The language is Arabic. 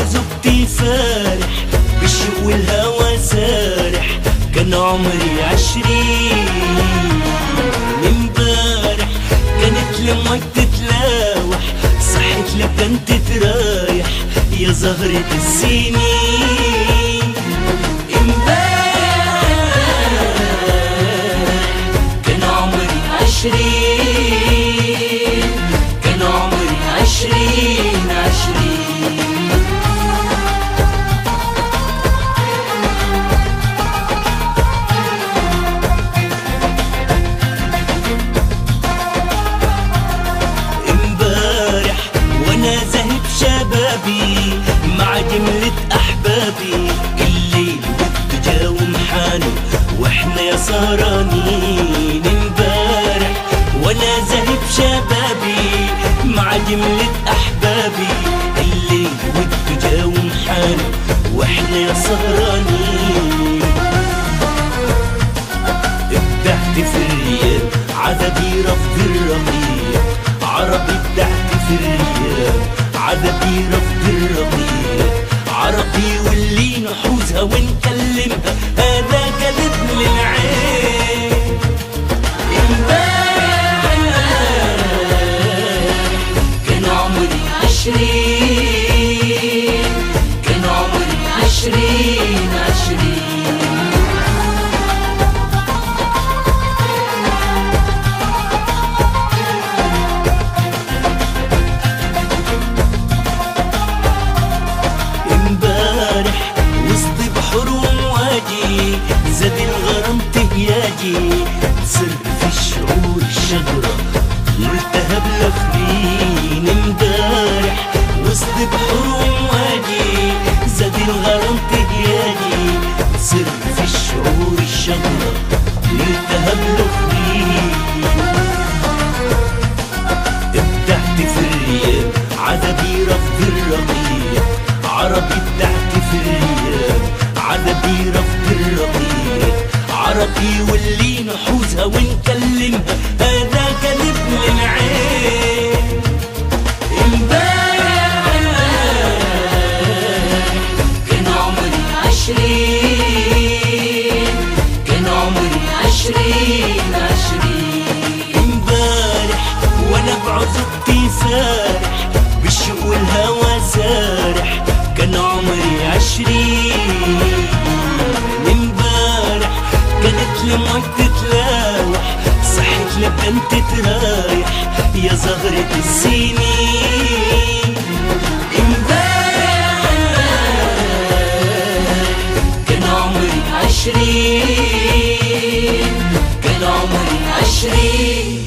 بعزوبتي فرح، بالشوق والهوى سارح، كان عمري 20. امبارح كانت لمك تتلاوح، صحت لبنت ترايح يا زهرة السنين. امبارح كان عمري 20، كان عمري 20. امبارح وانا ذهب شبابي مع جملة احبابي، الليل والدجا ومحانه واحنا يا سهرانين. امبارح وانا ذهب شبابي مع جملة احبابي، الليل والدجا ومحانه واحنا يا سهرانين. ابدعت في الرياض عذبي رفض الرقيق، عربي ابدعت في الرياض عذبي رفض الرقيق، عربي واللي نحوزها ونكلمها هذا قلب للعين. كان عمري 20، كان عمري 20. امبارح وسط بحر ومواجي زاد الغرام تهياجي، سر في الشعور الشجرة ملتهب لخرين. امبارح وسط بحر ومواجي زاد الغرام تهياجي، سر في الشعور الشجرة ملتهب لخرين. ابدعت في الرياض عذبي رفض الرقيق، عربي ابدعت في الرياض عذبي رفض الرقيق، عربي واللي نحوزها ونكلمها هذا قلب للعين. امبارح كان عمري 20، كان عمري 20. امبارح وانا بعزوبتي فرح، بالشوق والهوى سارح، كان عمري 20. امبارح كانت لمك تتلاوح، صحت لبنت ترايح يا زهرة السنين. امبارح كان عمري 20، كان عمري 20.